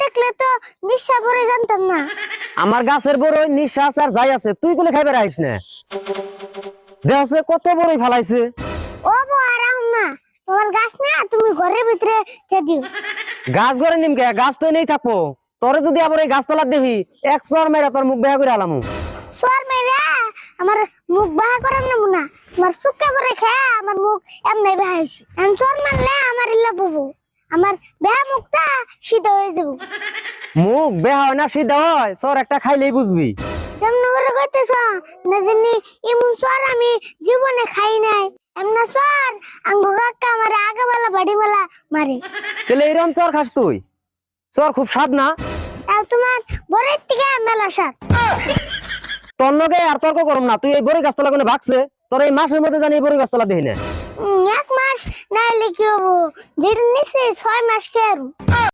দেখলে তো নিঃশ্বাস ভরে জানতাম না। আমার গাছের বড়ই নিঃশ্বাস আর যাই আছে, তুই কোলে খাইবে রাইস না। দেখছে কত বড়ই ফালাইছে। ও বউ আরাম না, তোমার গাছ না তুমি ঘরের ভিতরে কে দিও। গাছ ঘরে নিমকে, গাছ তো নেই থাকবো। তোরে যদি আবার এই গাছতলা দেখি, এক চর মেরা তোর মুখ বেহা করে আলামু। সর মেরে আমার মুখ বাহা করার নাম না, আমার সুক্কা করে খেয়ে আমার মুখ এমনি বাহাইছি। আমি সর মারলে আমার ইল্লা ববু, আমার বেহা মুখটা সিধা হয়ে যাবো। মুখ বেহা হয় না সিধা হয়, চর একটা খাইলেই বুঝবি। যেমন করে কইতেছ না জানি এমন সর আমি জীবনে খাই নাই। এমনা সর আঙ্গু কাকা আমার আগাবালা বাড়িওয়ালা মারে। তাহলে এরকম চর খাস তুই? চর খুব স্বাদ না? তাও তোমার বরের থেকে মেলা সাত। তোর লগে আর তর্ক করম না, তুই এই বড়ই গাছতলা কোনে ভাগছে? তোর এই মাসের মধ্যে জানি এই বড়ই গাছতলা দেখি না। এক মাস নাইলে কি হবো, দিন নিচে 6 মাস কে আর